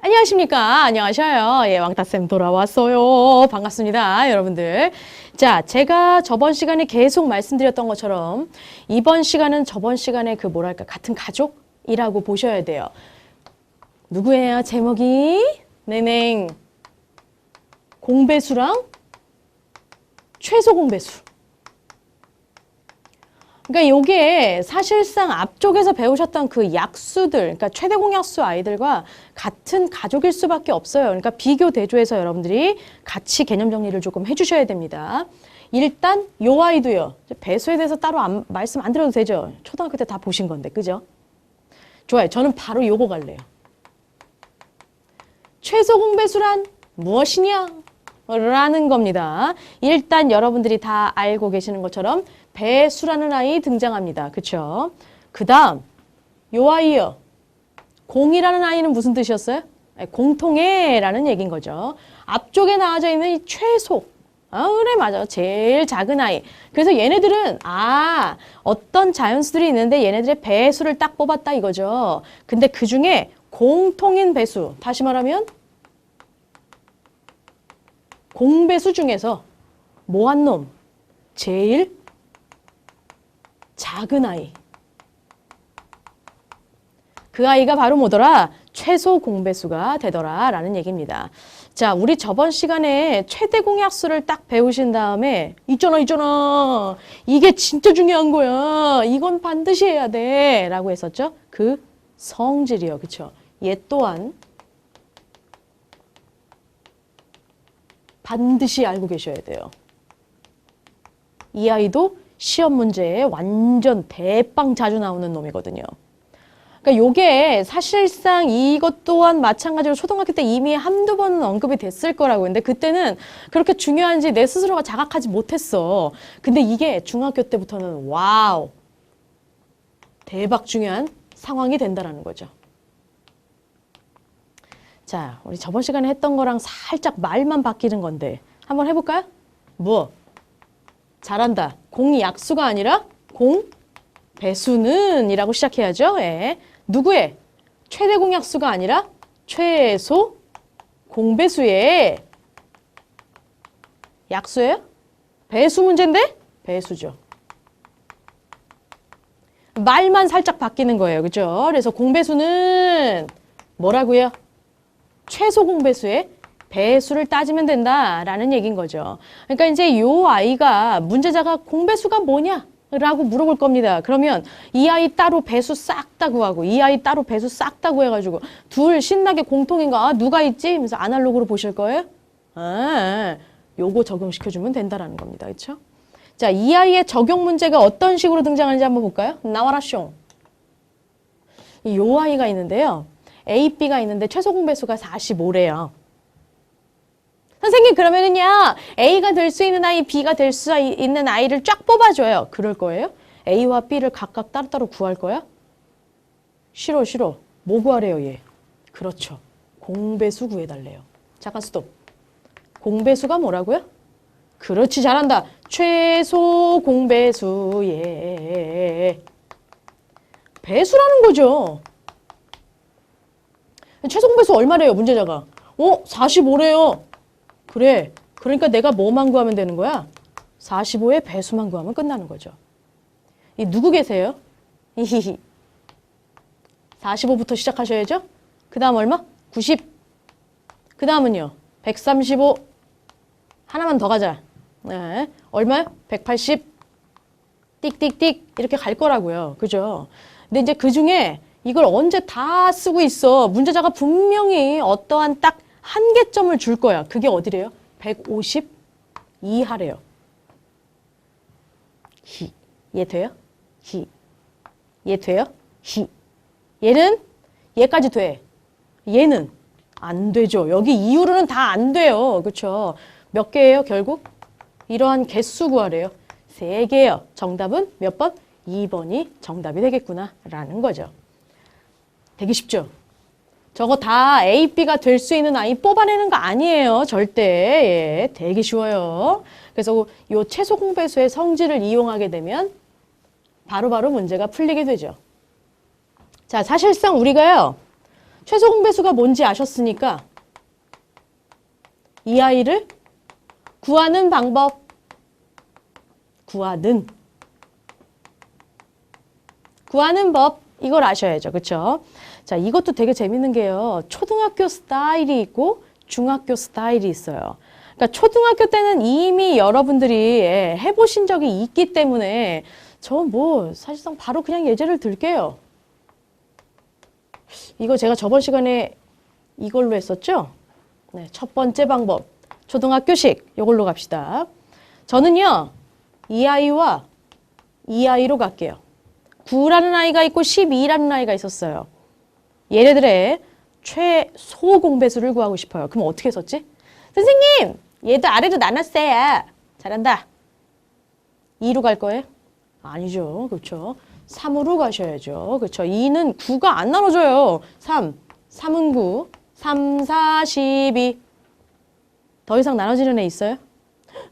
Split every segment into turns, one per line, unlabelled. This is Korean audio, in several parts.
안녕하십니까? 안녕하셔요. 예, 왕따쌤 돌아왔어요. 반갑습니다, 여러분들. 자, 제가 저번 시간에 계속 말씀드렸던 것처럼 이번 시간은 저번 시간에 그 뭐랄까 같은 가족이라고 보셔야 돼요. 누구예요? 제목이? 네네. 공배수랑 최소 공배수. 그러니까 요게 사실상 앞쪽에서 배우셨던 그 약수들, 그러니까 최대 공약수 아이들과 같은 가족일 수밖에 없어요. 그러니까 비교 대조해서 여러분들이 같이 개념 정리를 조금 해주셔야 됩니다. 일단 요 아이도요. 배수에 대해서 따로 말씀 안 드려도 되죠. 초등학교 때 다 보신 건데, 그죠? 좋아요. 저는 바로 요거 갈래요. 최소 공배수란 무엇이냐? 라는 겁니다. 일단 여러분들이 다 알고 계시는 것처럼 배수라는 아이 등장합니다. 그쵸? 그 다음 요 아이요. 공이라는 아이는 무슨 뜻이었어요? 공통의라는 얘기인 거죠. 앞쪽에 나와져 있는 이 최소. 아, 그래, 맞아. 제일 작은 아이. 그래서 얘네들은 어떤 자연수들이 있는데 얘네들의 배수를 딱 뽑았다 이거죠. 근데 그 중에 공통인 배수, 다시 말하면 공배수 중에서 뭐한 놈? 제일 작은 아이. 그 아이가 바로 뭐더라? 최소 공배수가 되더라 라는 얘기입니다. 자, 우리 저번 시간에 최대 공약수를 딱 배우신 다음에 있잖아. 이게 진짜 중요한 거야. 이건 반드시 해야 돼. 라고 했었죠. 그 성질이요. 그쵸? 얘 또한 반드시 알고 계셔야 돼요. 이 아이도 시험 문제에 완전 대빵 자주 나오는 놈이거든요. 그러니까 요게 사실상 이것 또한 마찬가지로 초등학교 때 이미 한두 번은 언급이 됐을 거라고. 근데 그때는 그렇게 중요한지 내 스스로가 자각하지 못했어. 근데 이게 중학교 때부터는 와우, 대박 중요한 상황이 된다는 거죠. 자, 우리 저번 시간에 했던 거랑 살짝 말만 바뀌는 건데 한번 해볼까요? 뭐? 잘한다. 공이 약수가 아니라 공배수는 이라고 시작해야죠. 예. 누구의? 최대 공약수가 아니라 최소 공배수의 약수예요? 배수 문제인데? 배수죠. 말만 살짝 바뀌는 거예요. 그죠? 그래서 공배수는 뭐라고요? 최소 공배수의 배수를 따지면 된다라는 얘기인 거죠. 그러니까 이제 요 아이가 문제자가 공배수가 뭐냐? 라고 물어볼 겁니다. 그러면 이 아이 따로 배수 싹 다 구하고 이 아이 따로 배수 싹 다 구해가지고 둘 신나게 공통인가? 누가 있지? 하면서 아날로그로 보실 거예요? 요거 적용시켜주면 된다라는 겁니다. 그렇죠? 자, 이 아이의 적용 문제가 어떤 식으로 등장하는지 한번 볼까요? 나와라 숑. 요 아이가 있는데요. A, B가 있는데 최소 공배수가 45래요. 선생님 그러면은요 A가 될 수 있는 아이, B가 될 수 있는 아이를 쫙 뽑아줘요. 그럴 거예요? A와 B를 각각 따로따로 구할 거야? 싫어. 뭐 구하래요 얘? 그렇죠. 공배수 구해달래요. 잠깐 스톱. 공배수가 뭐라고요? 그렇지, 잘한다. 최소 공배수. 예. 배수라는 거죠. 최소 공배수 얼마래요, 문제자가? 45래요. 그래. 그러니까 내가 뭐만 구하면 되는 거야? 45의 배수만 구하면 끝나는 거죠. 이 누구 계세요? 45부터 시작하셔야죠. 그 다음 얼마? 90. 그 다음은요? 135. 하나만 더 가자. 네. 얼마요? 180. 띡 이렇게 갈 거라고요. 그죠? 근데 이제 그 중에 이걸 언제 다 쓰고 있어. 문제자가 분명히 어떠한 딱 한계점을 줄 거야. 그게 어디래요? 150 이하래요. 얘 돼요? 얘 돼요? 얘는 얘까지 돼. 얘는 안 되죠. 여기 이후로는 다 안 돼요. 그렇죠? 몇 개예요, 결국? 이러한 개수 구하래요. 3개예요. 정답은 몇 번? 2번이 정답이 되겠구나 라는 거죠. 되게 쉽죠? 저거 다 A, B가 될 수 있는 아이 뽑아내는 거 아니에요. 절대. 예, 되게 쉬워요. 그래서 이 최소 공배수의 성질을 이용하게 되면 바로바로 문제가 풀리게 되죠. 자, 사실상 우리가요. 최소 공배수가 뭔지 아셨으니까 이 아이를 구하는 방법. 구하는 법. 이걸 아셔야죠. 그쵸? 자, 이것도 되게 재밌는 게요. 초등학교 스타일이 있고 중학교 스타일이 있어요. 그러니까 초등학교 때는 이미 여러분들이 해보신 적이 있기 때문에 저 뭐 사실상 바로 그냥 예제를 들게요. 이거 제가 저번 시간에 이걸로 했었죠? 네, 첫 번째 방법. 초등학교식. 이걸로 갑시다. 저는요. 이 아이와 이 아이로 갈게요. 9라는 아이가 있고 12라는 아이가 있었어요. 얘네들의 최소 공배수를 구하고 싶어요. 그럼 어떻게 썼지? 선생님! 얘도 아래로 나눴어요. 잘한다. 2로 갈 거예요? 아니죠. 그렇죠. 3으로 가셔야죠. 그렇죠. 2는 9가 안 나눠져요. 3은 9, 3, 4, 12. 더 이상 나눠지는 애 있어요?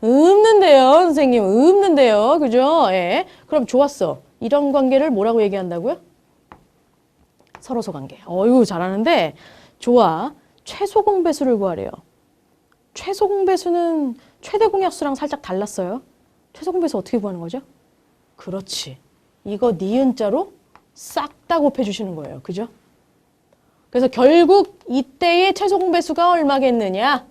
없는데요, 선생님. 없는데요. 그죠? 예. 그럼 좋았어. 이런 관계를 뭐라고 얘기한다고요? 서로소 관계. 어휴, 잘하는데. 좋아. 최소 공배수를 구하래요. 최소 공배수는 최대 공약수랑 살짝 달랐어요. 최소 공배수 어떻게 구하는 거죠? 그렇지. 이거 니은자로 싹 다 곱해주시는 거예요. 그죠? 그래서 결국 이때의 최소 공배수가 얼마겠느냐?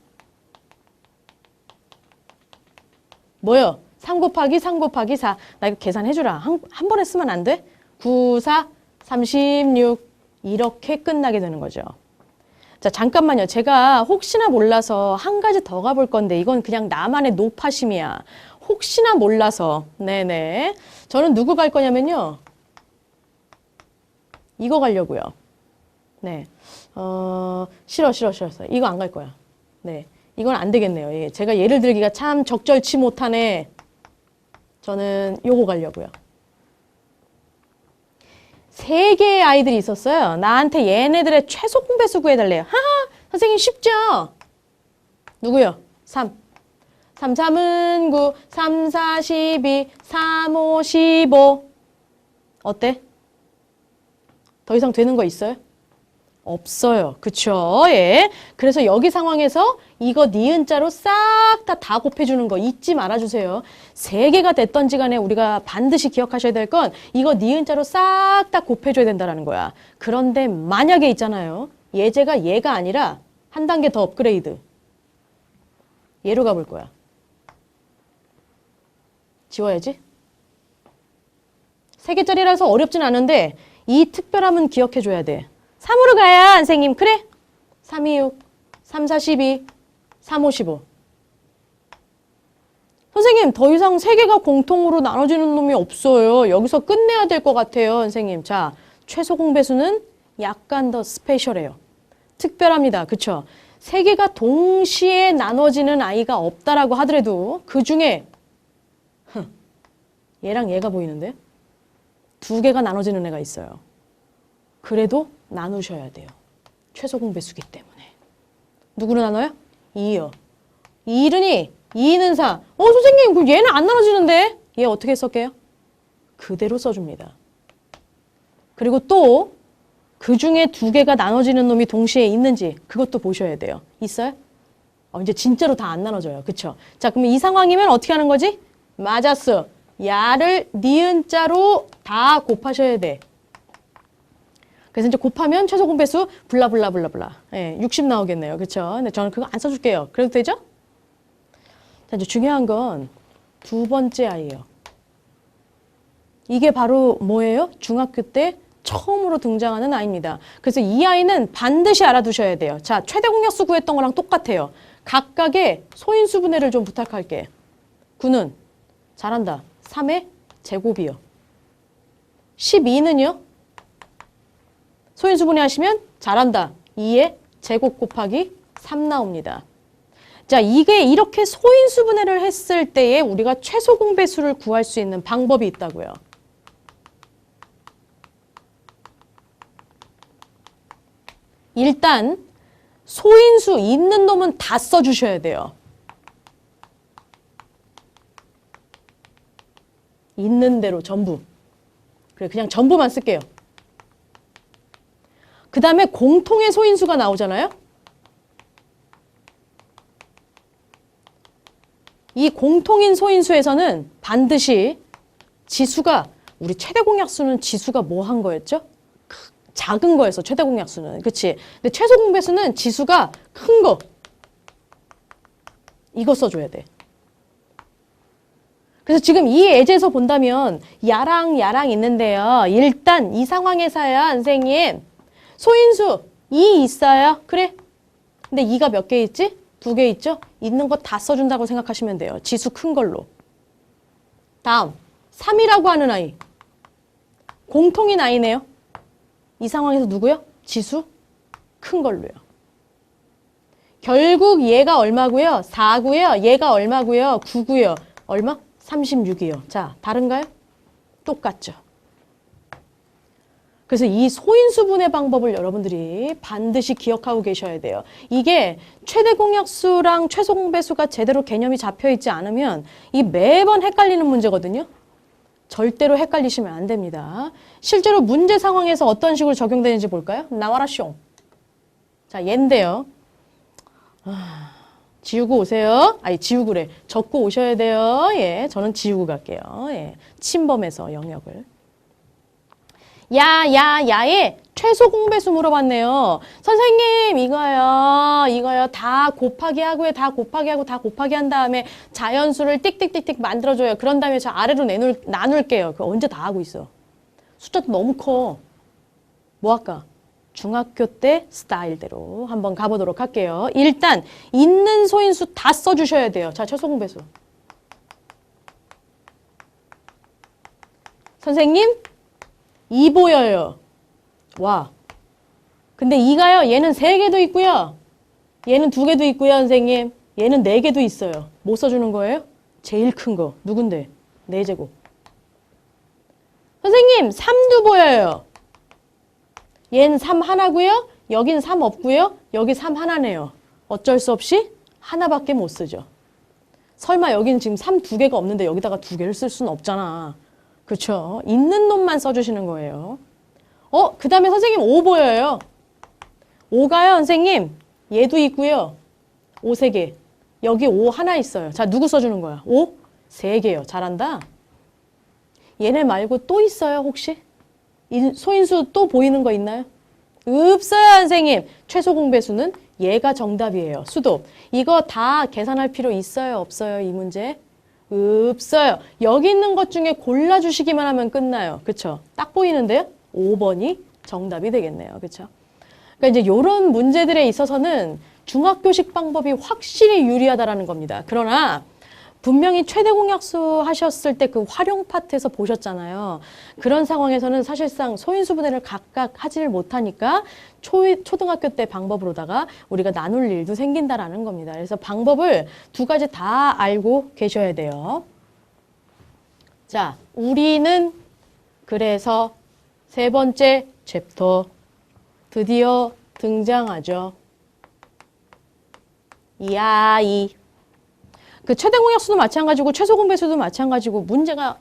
뭐요? 3 곱하기 3 곱하기 4. 나 이거 계산해주라. 한 번에 쓰면 안 돼? 9, 4, 36. 이렇게 끝나게 되는 거죠. 자, 잠깐만요. 제가 혹시나 몰라서 한 가지 더 가볼 건데 이건 그냥 나만의 노파심이야. 혹시나 몰라서. 네네. 저는 누구 갈 거냐면요. 이거 가려고요. 네. 싫어. 이거 안 갈 거야. 네. 이건 안 되겠네요. 예. 제가 예를 들기가 참 적절치 못하네. 저는 요거 가려고요. 3개의 아이들이 있었어요. 나한테 얘네들의 최소 공배수 구해달래요. 하하! 선생님 쉽죠? 누구요? 3. 3, 3은 9, 3, 4, 12, 3, 5, 15. 어때? 더 이상 되는 거 있어요? 없어요. 그쵸? 예. 그래서 여기 상황에서 이거 니은자로 싹 다 곱해주는 거 잊지 말아주세요. 3개가 됐던지 간에 우리가 반드시 기억하셔야 될 건 이거 니은자로 싹 다 곱해줘야 된다는 거야. 그런데 만약에 있잖아요. 예제가 얘가 아니라 한 단계 더 업그레이드. 얘로 가볼 거야. 지워야지. 3개짜리라서 어렵진 않은데 이 특별함은 기억해줘야 돼. 3으로 가야 선생님. 그래? 3, 2, 6, 3, 4, 12, 3, 5, 15. 선생님 더 이상 3개가 공통으로 나눠지는 놈이 없어요. 여기서 끝내야 될 것 같아요. 선생님. 자, 최소 공배수는 약간 더 스페셜해요. 특별합니다. 그쵸? 3개가 동시에 나눠지는 아이가 없다라고 하더라도 그 중에 얘랑 얘가 보이는데 2개가 나눠지는 애가 있어요. 그래도 나누셔야 돼요. 최소 공배수기 때문에. 누구로 나눠요? 2요. 2이르니 2는 4. 선생님 그럼 얘는 안 나눠지는데? 얘 어떻게 쓸게요? 그대로 써줍니다. 그리고 또 그 중에 2개가 나눠지는 놈이 동시에 있는지 그것도 보셔야 돼요. 있어요? 이제 진짜로 다 안 나눠져요. 그쵸? 자, 그럼 이 상황이면 어떻게 하는 거지? 맞았어. 야를 니은자로 다 곱하셔야 돼. 그래서 이제 곱하면 최소 공배수 블라블라블라블라. 예, 60 나오겠네요. 그쵸? 근데 저는 그거 안 써줄게요. 그래도 되죠? 자, 이제 중요한 건 2번째 아이예요. 이게 바로 뭐예요? 중학교 때 처음으로 등장하는 아이입니다. 그래서 이 아이는 반드시 알아두셔야 돼요. 자, 최대 공약수 구했던 거랑 똑같아요. 각각의 소인수 분해를 좀 부탁할게. 9는 잘한다. 3의 제곱이요. 12는요? 소인수 분해하시면 잘한다. 2의 제곱 곱하기 3 나옵니다. 자, 이게 이렇게 소인수 분해를 했을 때에 우리가 최소 공배수를 구할 수 있는 방법이 있다고요. 일단 소인수 있는 놈은 다 써주셔야 돼요. 있는 대로 전부. 그래, 그냥 전부만 쓸게요. 그 다음에 공통의 소인수가 나오잖아요. 이 공통인 소인수에서는 반드시 지수가, 우리 최대 공약수는 지수가 뭐 한 거였죠? 작은 거였어, 최대 공약수는. 그치? 근데 최소 공배수는 지수가 큰 거. 이거 써줘야 돼. 그래서 지금 이 예제에서 본다면 야랑 있는데요. 일단 이 상황에서요, 선생님. 소인수 2 있어요. 그래? 근데 2가 몇 개 있지? 2개 있죠? 있는 거 다 써준다고 생각하시면 돼요. 지수 큰 걸로. 다음 3이라고 하는 아이. 공통인 아이네요. 이 상황에서 누구요? 지수 큰 걸로요. 결국 얘가 얼마고요? 4고요. 얘가 얼마고요? 9고요. 얼마? 36이요. 자, 다른가요? 똑같죠. 그래서 이 소인수분해 방법을 여러분들이 반드시 기억하고 계셔야 돼요. 이게 최대 공약수랑 최소 공배수가 제대로 개념이 잡혀있지 않으면 이 매번 헷갈리는 문제거든요. 절대로 헷갈리시면 안 됩니다. 실제로 문제 상황에서 어떤 식으로 적용되는지 볼까요? 나와라 숑. 자, 얘인데요. 지우고 오세요. 아니, 지우고래. 적고 오셔야 돼요. 예, 저는 지우고 갈게요. 예, 침범해서 영역을. 야의 최소 공배수 물어봤네요. 선생님, 이거요. 다 곱하기 하고요. 다 곱하기 하고 다 곱하기 한 다음에 자연수를 띡띡띡띡 만들어줘요. 그런 다음에 저 아래로 나눌게요. 그거 언제 다 하고 있어. 숫자도 너무 커. 뭐 할까? 중학교 때 스타일대로 한번 가보도록 할게요. 일단 있는 소인수 다 써주셔야 돼요. 자, 최소 공배수. 선생님, 2 보여요. 와. 근데 2가요. 얘는 3개도 있고요. 얘는 2개도 있고요, 선생님. 얘는 4개도 있어요. 뭐 써주는 거예요? 제일 큰 거. 누군데? 4제곱. 선생님, 3도 보여요. 얘는 3 하나고요. 여긴 3 없고요. 여기 3 하나네요. 어쩔 수 없이 하나밖에 못 쓰죠. 설마 여기는 지금 3 2개가 없는데 여기다가 2개를 쓸 수는 없잖아. 그렇죠? 있는 놈만 써주시는 거예요. 그 다음에 선생님 5 보여요. 5가요, 선생님. 얘도 있고요. 5 3개. 여기 5 하나 있어요. 자, 누구 써주는 거야? 5? 3개요. 잘한다. 얘네 말고 또 있어요, 혹시? 소인수 또 보이는 거 있나요? 없어요, 선생님. 최소 공배수는 얘가 정답이에요. 수도. 이거 다 계산할 필요 있어요, 없어요, 이 문제? 없어요. 여기 있는 것 중에 골라주시기만 하면 끝나요. 그쵸? 딱 보이는데요? 5번이 정답이 되겠네요. 그쵸? 그러니까 이제 이런 문제들에 있어서는 중학교식 방법이 확실히 유리하다라는 겁니다. 그러나 분명히 최대 공약수 하셨을 때 그 활용 파트에서 보셨잖아요. 그런 상황에서는 사실상 소인수분해를 각각 하지를 못하니까 초등학교 때 방법으로다가 우리가 나눌 일도 생긴다라는 겁니다. 그래서 방법을 2가지 다 알고 계셔야 돼요. 자, 우리는 그래서 3번째 챕터 드디어 등장하죠. 이 아이. 그 최대 공약수도 마찬가지고 최소 공배수도 마찬가지고 문제가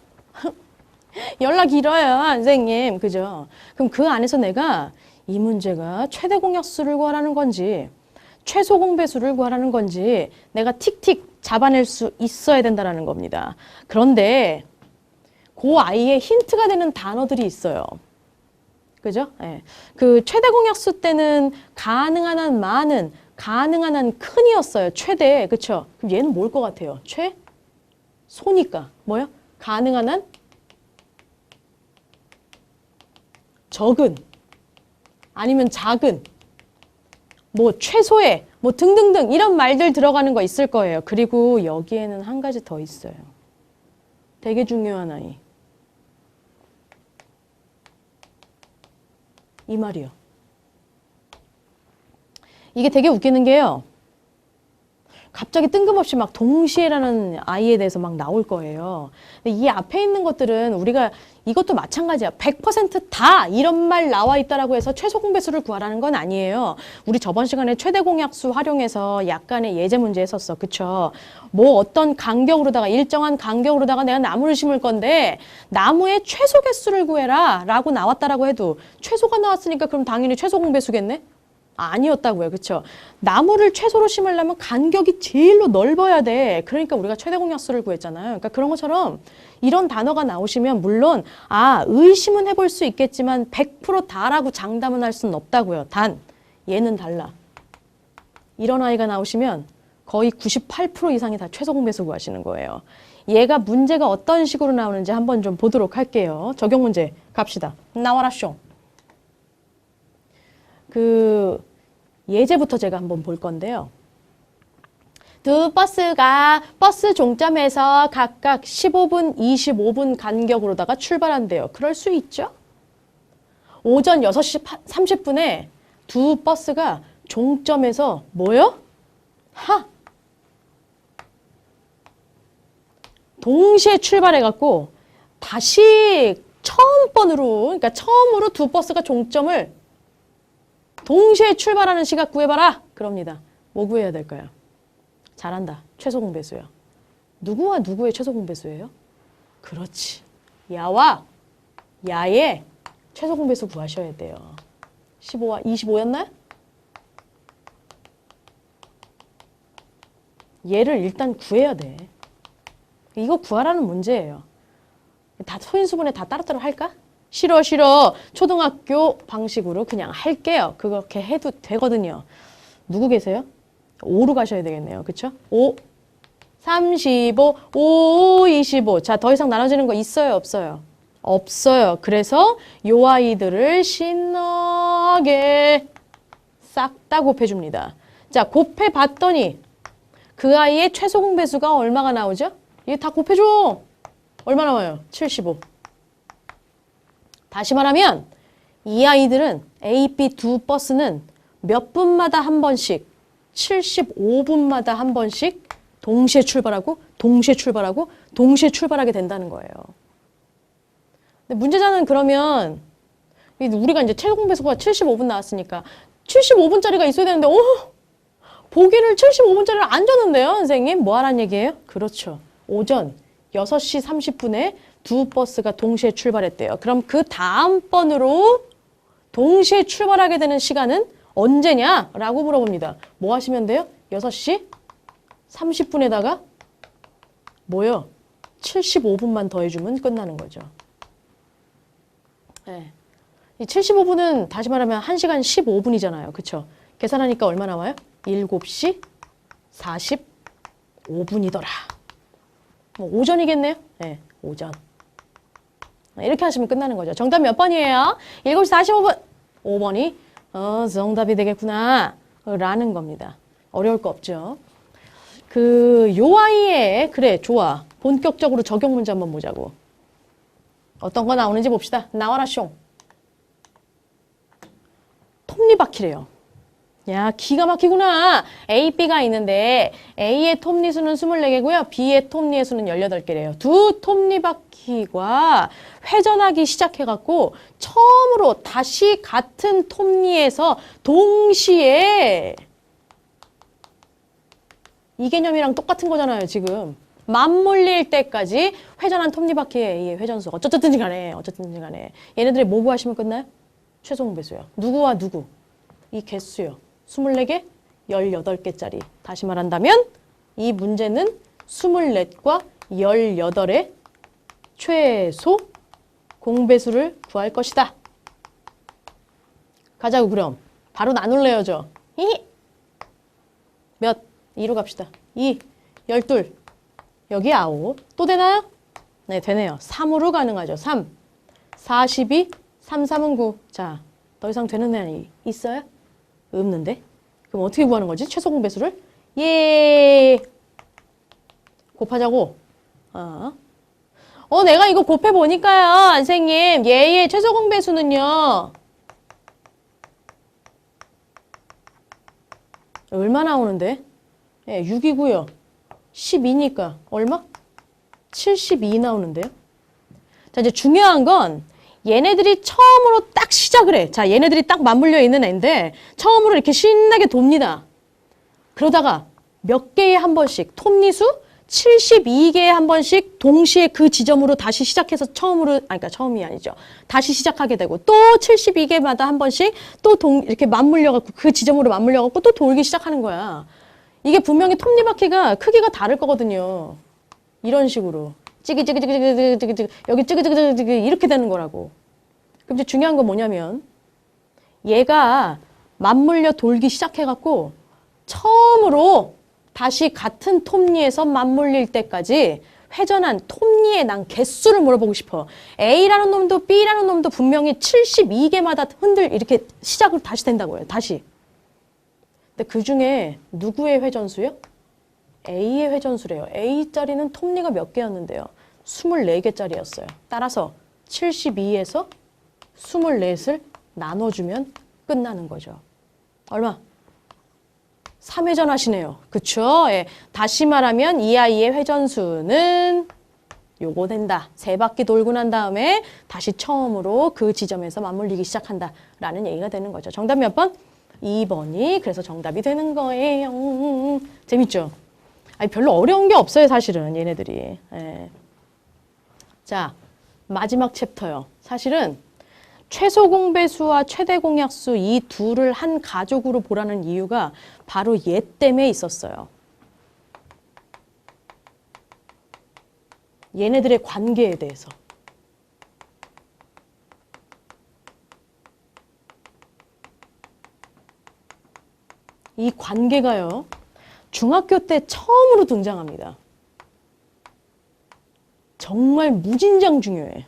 연락 길어요, 선생님. 그죠? 그럼 그 안에서 내가 이 문제가 최대 공약수를 구하라는 건지 최소 공배수를 구하라는 건지 내가 틱틱 잡아낼 수 있어야 된다는 겁니다. 그런데 그 아이의 힌트가 되는 단어들이 있어요. 그죠? 예. 그 최대 공약수 때는 가능한 한 많은, 가능한 한 큰이었어요. 최대. 그쵸? 그럼 얘는 뭘 것 같아요? 최소니까. 뭐요? 가능한 한 적은. 아니면 작은. 뭐 최소의. 뭐 등등등. 이런 말들 들어가는 거 있을 거예요. 그리고 여기에는 한 가지 더 있어요. 되게 중요한 아이. 이 말이요. 이게 되게 웃기는 게요. 갑자기 뜬금없이 막 동시에라는 아이에 대해서 막 나올 거예요. 근데 이 앞에 있는 것들은 우리가 이것도 마찬가지야. 100%다 이런 말 나와 있다라고 해서 최소 공배수를 구하라는 건 아니에요. 우리 저번 시간에 최대 공약수 활용해서 약간의 예제 문제 했었어. 그쵸? 뭐 어떤 간격으로다가 일정한 간격으로다가 내가 나무를 심을 건데 나무의 최소 개수를 구해라 라고 나왔다라고 해도 최소가 나왔으니까 그럼 당연히 최소 공배수겠네? 아니었다고요. 그쵸? 나무를 최소로 심으려면 간격이 제일로 넓어야 돼. 그러니까 우리가 최대 공약수를 구했잖아요. 그러니까 그런 것처럼 이런 단어가 나오시면 물론 의심은 해볼 수 있겠지만 100% 다라고 장담은 할 수는 없다고요. 단 얘는 달라. 이런 아이가 나오시면 거의 98% 이상이 다 최소 공배수 구하시는 거예요. 얘가 문제가 어떤 식으로 나오는지 한번 좀 보도록 할게요. 적용 문제 갑시다. 나와라 쇼. 예제부터 제가 한번 볼 건데요. 두 버스가 버스 종점에서 각각 15분, 25분 간격으로다가 출발한대요. 그럴 수 있죠? 오전 6시 30분에 두 버스가 종점에서 뭐요? 동시에 출발해갖고 다시 그러니까 처음으로 두 버스가 종점을 동시에 출발하는 시각 구해봐라. 그럽니다. 뭐 구해야 될까요? 잘한다. 최소 공배수요. 누구와 누구의 최소 공배수예요? 그렇지. 야와 야의 최소 공배수 구하셔야 돼요. 15와 25였나요? 얘를 일단 구해야 돼. 이거 구하라는 문제예요. 다 소인수분해 다 따로따로 할까? 싫어. 초등학교 방식으로 그냥 할게요. 그렇게 해도 되거든요. 누구 계세요? 5로 가셔야 되겠네요. 그쵸? 5, 35, 5, 25. 자, 더 이상 나눠지는 거 있어요? 없어요? 없어요. 그래서 요 아이들을 신나게 싹 다 곱해줍니다. 자, 곱해봤더니 그 아이의 최소 공배수가 얼마가 나오죠? 얘 다 곱해줘. 얼마 나와요? 75. 다시 말하면 이 아이들은 A, B 두 버스는 몇 분마다 한 번씩 75분마다 한 번씩 동시에 출발하고 동시에 출발하게 된다는 거예요. 근데 문제자는 그러면 우리가 이제 최소 공배수가 75분 나왔으니까 75분짜리가 있어야 되는데 보기를 75분짜리를 안 줬는데요, 선생님? 뭐 하라는 얘기예요? 그렇죠. 오전 6시 30분에 두 버스가 동시에 출발했대요. 그럼 그 다음번으로 동시에 출발하게 되는 시간은 언제냐? 라고 물어봅니다. 뭐 하시면 돼요? 6시 30분에다가 뭐요? 75분만 더해주면 끝나는 거죠. 네. 이 75분은 다시 말하면 1시간 15분이잖아요. 그쵸? 계산하니까 얼마 나와요? 7시 45분이더라. 오전이겠네요? 네, 오전. 이렇게 하시면 끝나는 거죠. 정답 몇 번이에요? 7시 45분. 5번이 정답이 되겠구나 라는 겁니다. 어려울 거 없죠. 요 아이의 그래 좋아. 본격적으로 적용 문제 한번 보자고. 어떤 거 나오는지 봅시다. 나와라 숑. 톱니바퀴래요. 야, 기가 막히구나. A, B가 있는데 A의 톱니수는 24개고요. B의 톱니의 수는 18개래요. 두 톱니바퀴가 회전하기 시작해갖고 처음으로 다시 같은 톱니에서 동시에 이 개념이랑 똑같은 거잖아요, 지금. 맞물릴 때까지 회전한 톱니바퀴의 A의 회전수. 어쨌든지 간에. 얘네들이 뭐 구하시면 끝나요? 최소 공배수요. 누구와 누구? 이 개수요. 24개, 18개짜리. 다시 말한다면 이 문제는 24과 18의 최소 공배수를 구할 것이다. 가자고 그럼. 바로 나눌래요, 저. 몇? 2로 갑시다. 2, 12. 여기 9. 또 되나요? 네, 되네요. 3으로 가능하죠. 3, 42, 3, 3은 9. 자, 더 이상 되는 애 있어요? 없는데? 그럼 어떻게 구하는 거지? 최소 공배수를? 예. 곱하자고. 내가 이거 곱해보니까요, 선생님. 얘의 최소 공배수는요. 얼마 나오는데? 예, 6이고요. 12니까 얼마? 72 나오는데요. 자, 이제 중요한 건 얘네들이 처음으로 딱 시작을 해. 자, 얘네들이 딱 맞물려 있는 애인데 처음으로 이렇게 신나게 돕니다. 그러다가 몇 개에 한 번씩 톱니수 72개에 한 번씩 동시에 그 지점으로 다시 시작해서 처음으로, 그러니까 처음이 아니죠. 다시 시작하게 되고 또 72개마다 한 번씩 또 이렇게 맞물려갖고 그 지점으로 맞물려갖고 또 돌기 시작하는 거야. 이게 분명히 톱니바퀴가 크기가 다를 거거든요. 이런 식으로. 찌기찌기찌기찌기찌기 여기 찌기찌기찌기 이렇게 되는 거라고. 그럼 이제 중요한 건 뭐냐면 얘가 맞물려 돌기 시작해갖고 처음으로 다시 같은 톱니에서 맞물릴 때까지 회전한 톱니의 난 개수를 물어보고 싶어. A라는 놈도 B라는 놈도 분명히 72개마다 이렇게 시작을 다시 된다고요. 다시. 근데 그 중에 누구의 회전수요? A의 회전수래요. A짜리는 톱니가 몇 개였는데요? 24개짜리였어요. 따라서 72에서 24을 나눠주면 끝나는 거죠. 얼마? 3회전 하시네요. 그쵸? 예. 다시 말하면 이 아이의 회전수는 요거 된다. 3바퀴 돌고 난 다음에 다시 처음으로 그 지점에서 맞물리기 시작한다. 라는 얘기가 되는 거죠. 정답 몇 번? 2번이 그래서 정답이 되는 거예요. 재밌죠? 아니, 별로 어려운 게 없어요, 사실은 얘네들이. 예. 자, 마지막 챕터요. 사실은 최소 공배수와 최대 공약수 이 둘을 한 가족으로 보라는 이유가 바로 얘 때문에 있었어요. 얘네들의 관계에 대해서. 이 관계가요, 중학교 때 처음으로 등장합니다. 정말 무진장 중요해.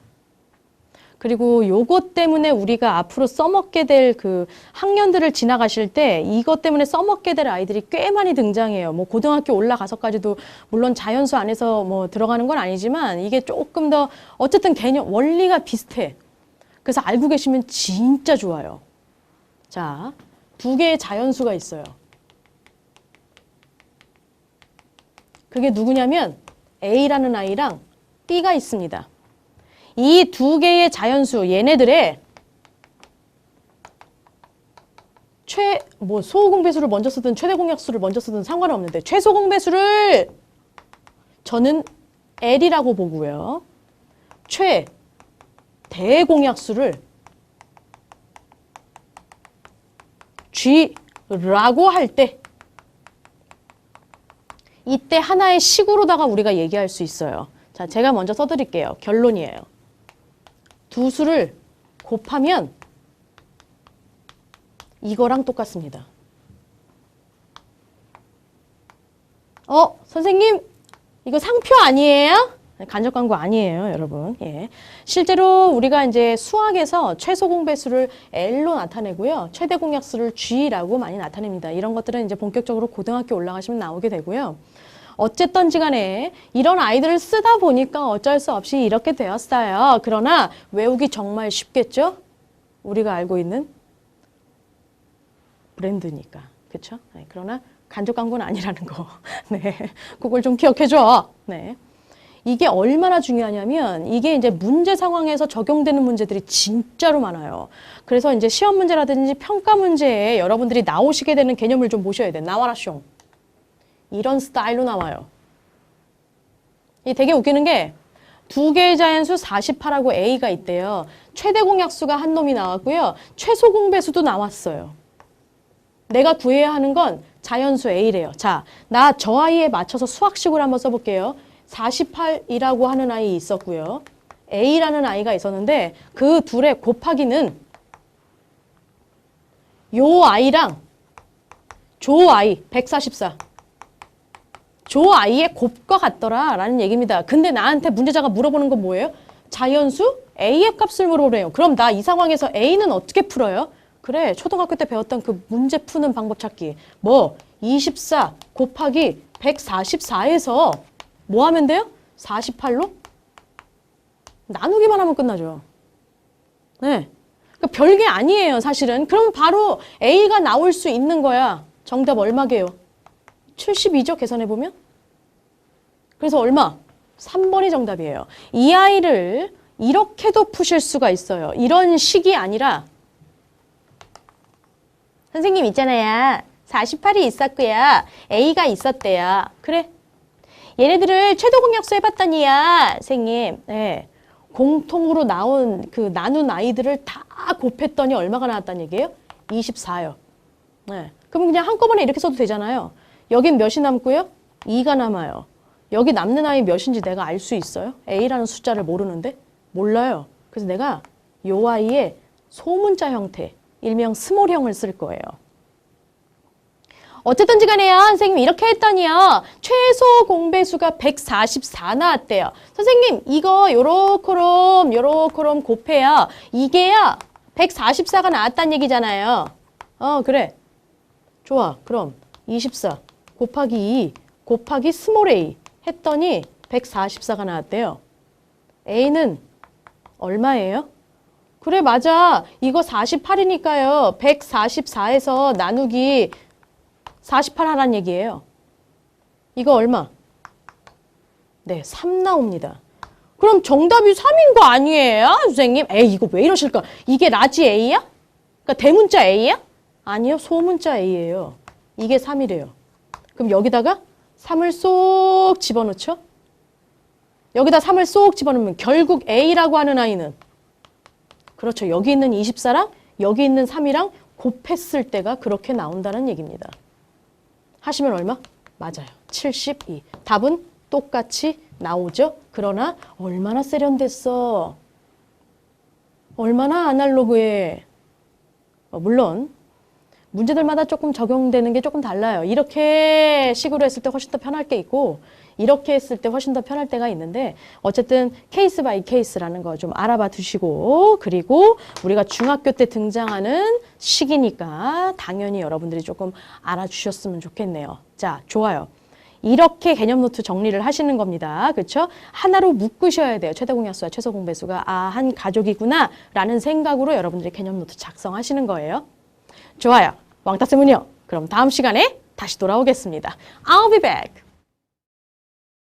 그리고 요것 때문에 우리가 앞으로 써먹게 될 그 학년들을 지나가실 때 이것 때문에 써먹게 될 아이들이 꽤 많이 등장해요. 뭐 고등학교 올라가서까지도 물론 자연수 안에서 뭐 들어가는 건 아니지만 이게 조금 더 어쨌든 개념, 원리가 비슷해. 그래서 알고 계시면 진짜 좋아요. 자, 2개의 자연수가 있어요. 그게 누구냐면 A라는 아이랑 B가 있습니다. 이 2개의 자연수, 얘네들의 소공배수를 먼저 쓰든 최대공약수를 먼저 쓰든 상관은 없는데 최소공배수를 저는 L이라고 보고요. 최대공약수를 G라고 할 때 이때 하나의 식으로다가 우리가 얘기할 수 있어요. 자, 제가 먼저 써드릴게요. 결론이에요. 두 수를 곱하면 이거랑 똑같습니다. 선생님, 이거 상표 아니에요? 간접 광고 아니에요, 여러분. 예. 실제로 우리가 이제 수학에서 최소 공배수를 L로 나타내고요. 최대 공약수를 G라고 많이 나타냅니다. 이런 것들은 이제 본격적으로 고등학교 올라가시면 나오게 되고요. 어쨌든지 간에 이런 아이들을 쓰다 보니까 어쩔 수 없이 이렇게 되었어요. 그러나 외우기 정말 쉽겠죠? 우리가 알고 있는 브랜드니까. 그렇죠? 네, 그러나 간접 광고는 아니라는 거. 네. 그걸 좀 기억해줘. 네. 이게 얼마나 중요하냐면 이게 이제 문제 상황에서 적용되는 문제들이 진짜로 많아요. 그래서 이제 시험 문제라든지 평가 문제에 여러분들이 나오시게 되는 개념을 좀 보셔야 돼. 나와라 숑. 이런 스타일로 나와요. 이 되게 웃기는 게 2개의 자연수 48하고 A가 있대요. 최대 공약수가 한 놈이 나왔고요. 최소 공배수도 나왔어요. 내가 구해야 하는 건 자연수 A래요. 자, 나 저 아이에 맞춰서 수학식으로 한번 써볼게요. 48이라고 하는 아이 있었고요. A라는 아이가 있었는데 그 둘의 곱하기는 요 아이랑 조 아이 144. 조 아이의 곱과 같더라 라는 얘기입니다. 근데 나한테 문제자가 물어보는 건 뭐예요? 자연수 A의 값을 물어보래요. 그럼 나 이 상황에서 A는 어떻게 풀어요? 그래, 초등학교 때 배웠던 그 문제 푸는 방법 찾기. 24 곱하기 144에서 뭐 하면 돼요? 48로 나누기만 하면 끝나죠. 네, 그러니까 별게 아니에요, 사실은. 그럼 바로 A가 나올 수 있는 거야. 정답 얼마게요? 72죠, 계산해보면. 그래서 얼마? 3번이 정답이에요. 이 아이를 이렇게도 푸실 수가 있어요. 이런 식이 아니라 선생님 있잖아요. 48이 있었고요. A가 있었대요. 그래. 얘네들을 최도공약수 해봤더니야. 선생님. 네. 공통으로 나온 그 나눈 아이들을 다 곱했더니 얼마가 나왔다는 얘기예요? 24요. 네. 그럼 그냥 한꺼번에 이렇게 써도 되잖아요. 여긴 몇이 남고요? 2가 남아요. 여기 남는 아이 몇인지 내가 알 수 있어요? A라는 숫자를 모르는데? 몰라요. 그래서 내가 요 아이의 소문자 형태, 일명 스몰형을 쓸 거예요. 어쨌든지 간에요. 선생님 이렇게 했더니요. 최소 공배수가 144 나왔대요. 선생님 이거 요렇게롬 곱해요. 이게요. 144가 나왔다는 얘기잖아요. 그래. 좋아. 그럼 24 곱하기 2 곱하기 스몰 a 했더니 144가 나왔대요. A는 얼마예요? 그래 맞아. 이거 48이니까요. 144에서 나누기 48 하라는 얘기예요. 이거 얼마? 네, 3 나옵니다. 그럼 정답이 3인 거 아니에요? 선생님? 에이, 이거 왜 이러실까? 이게 라지 A야? 그러니까 대문자 A야? 아니요, 소문자 A예요. 이게 3이래요. 그럼 여기다가 3을 쏙 집어넣죠? 여기다 3을 쏙 집어넣으면 결국 A라고 하는 아이는 그렇죠. 여기 있는 24랑 여기 있는 3이랑 곱했을 때가 그렇게 나온다는 얘기입니다. 하시면 얼마? 맞아요. 72. 답은 똑같이 나오죠. 그러나 얼마나 세련됐어. 얼마나 아날로그해. 물론 문제들마다 조금 적용되는 게 조금 달라요. 이렇게 식으로 했을 때 훨씬 더 편할 게 있고 이렇게 했을 때 훨씬 더 편할 때가 있는데 어쨌든 케이스 바이 케이스라는 거 좀 알아봐 두시고 그리고 우리가 중학교 때 등장하는 식이니까 당연히 여러분들이 조금 알아주셨으면 좋겠네요. 자, 좋아요. 이렇게 개념 노트 정리를 하시는 겁니다. 그렇죠? 하나로 묶으셔야 돼요. 최대 공약수와 최소 공배수가 한 가족이구나 라는 생각으로 여러분들이 개념 노트 작성하시는 거예요. 좋아요. 왕따쌤은요. 그럼 다음 시간에 다시 돌아오겠습니다. I'll be back.